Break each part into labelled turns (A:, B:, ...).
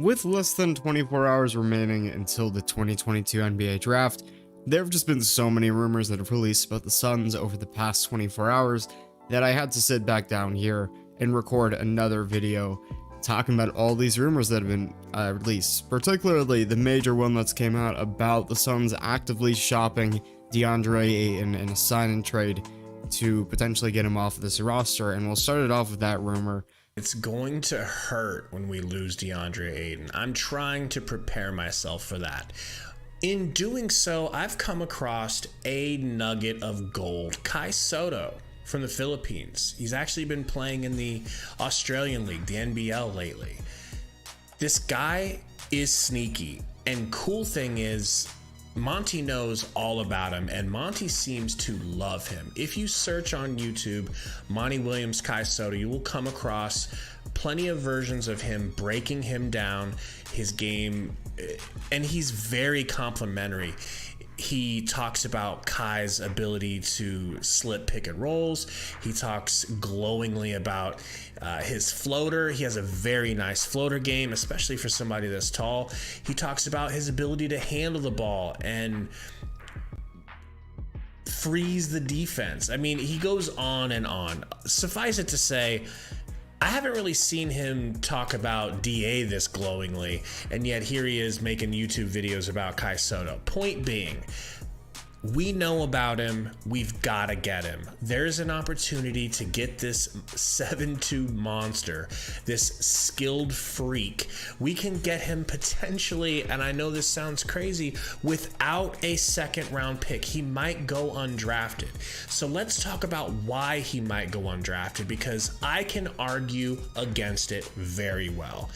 A: With less than 24 hours remaining until the 2022 NBA draft, there have just been so many rumors that have released about the Suns over the past 24 hours that I had to sit back down here and record another video talking about all these rumors that have been released, particularly the major one that's came out about the Suns actively shopping Deandre Ayton in a sign-and trade to potentially get him off of this roster. And we'll start it off with that rumor.
B: It's going to hurt when we lose Deandre Ayton. I'm trying to prepare myself for that. In doing so, I've come across a nugget of gold. Sotto from the Philippines. He's actually been playing in the Australian League, the NBL lately. This guy is sneaky. And cool thing is, Monty knows all about him, and Monty seems to love him. If you search on YouTube, Monty Williams Sotto, you will come across plenty of versions of him breaking him down, his game, and he's very complimentary. He talks about Kai's ability to slip pick and rolls. He talks glowingly about his floater. He has a very nice floater game, especially for somebody that's tall. He talks about his ability to handle the ball and freeze the defense. I mean, he goes on and on. Suffice it to say, I haven't really seen him talk about DA this glowingly, and yet here he is making YouTube videos about Sotto. Point being, we know about him. We've got to get him. There's an opportunity to get this 7'2" monster, this skilled freak. We can get him potentially, and I know this sounds crazy, without a second round pick. He might go undrafted. So let's talk about why he might go undrafted, because I can argue against it very well.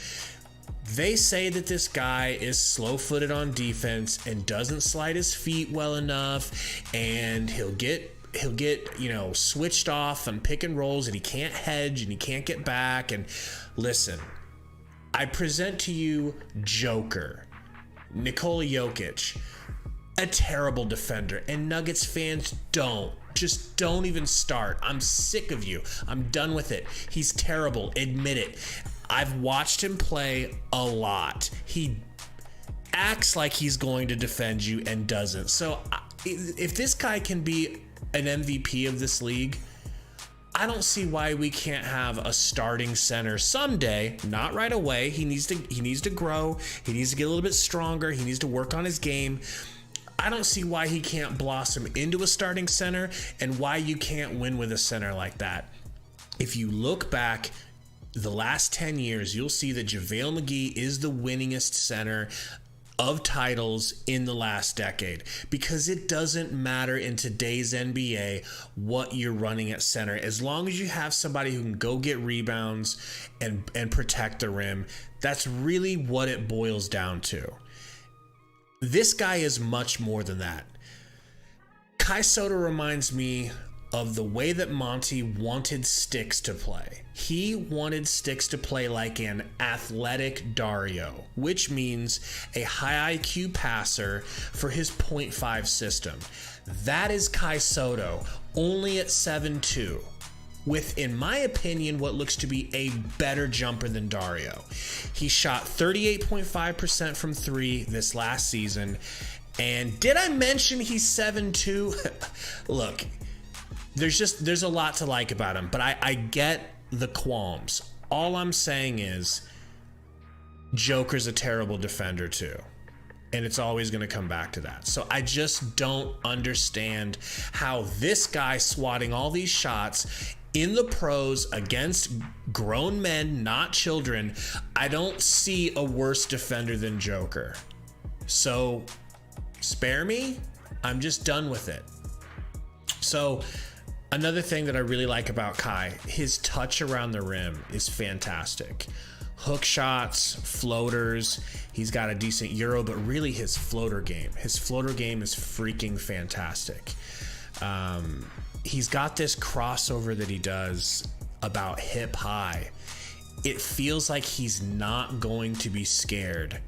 B: They say that this guy is slow-footed on defense and doesn't slide his feet well enough, and he'll get switched off on pick and rolls, and he can't hedge and he can't get back. And listen, I present to you Joker, Nikola Jokic, a terrible defender, and Nuggets fans just don't even start. I'm sick of you. I'm done with it. He's terrible. Admit it. I've watched him play a lot. He acts like he's going to defend you and doesn't. So if this guy can be an MVP of this league, I don't see why we can't have a starting center someday. Not right away. He needs to grow. He needs to get a little bit stronger. He needs to work on his game. I don't see why he can't blossom into a starting center, and why you can't win with a center like that. If you look back the last 10 years, you'll see that JaVale McGee is the winningest center of titles in the last decade, because it doesn't matter in today's NBA what you're running at center. As long as you have somebody who can go get rebounds and protect the rim, that's really what it boils down to. This guy is much more than that. Sotto reminds me of the way that Monty wanted Sticks to play. He wanted Sticks to play like an athletic Dario, which means a high IQ passer for his 0.5 system. That is Sotto, only at 7'2", with, in my opinion, what looks to be a better jumper than Dario. He shot 38.5% from three this last season. And did I mention he's 7'2"? Look, there's a lot to like about him, but I get the qualms. All I'm saying is Joker's a terrible defender too, and it's always going to come back to that. So I just don't understand how this guy swatting all these shots in the pros against grown men, not children, I don't see a worse defender than Joker. So spare me. I'm just done with it. So another thing that I really like about his touch around the rim is fantastic. Hook shots, floaters, he's got a decent Euro, but really his floater game is freaking fantastic. He's got this crossover that he does about hip high. It feels like he's not going to be scared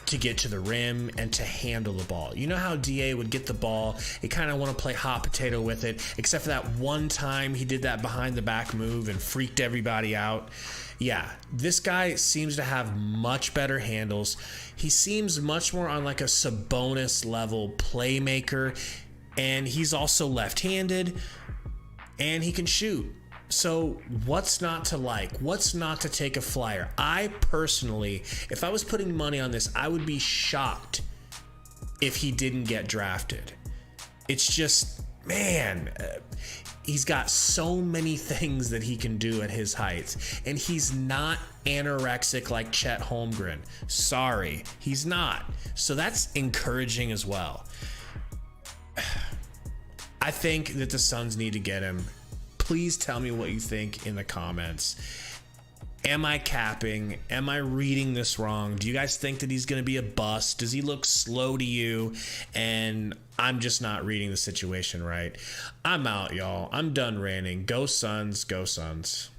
B: to get to the rim and to handle the ball. You know how DA would get the ball, he kind of want to play hot potato with it, except for that one time he did that behind the back move and freaked everybody out. Yeah, this guy seems to have much better handles. He seems much more on like a Sabonis level playmaker, and he's also left-handed, and he can shoot. So what's not to like? What's not to take a flyer? I personally, if I was putting money on this, I would be shocked if he didn't get drafted. It's just, man, he's got so many things that he can do at his height, and he's not anorexic like Chet Holmgren. Sorry, he's not. So that's encouraging as well. I think that the Suns need to get him. Please tell me what you think in the comments. Am I capping? Am I reading this wrong? Do you guys think that he's going to be a bust? Does he look slow to you? And I'm just not reading the situation right. I'm out, y'all. I'm done ranting. Go Suns. Go Suns.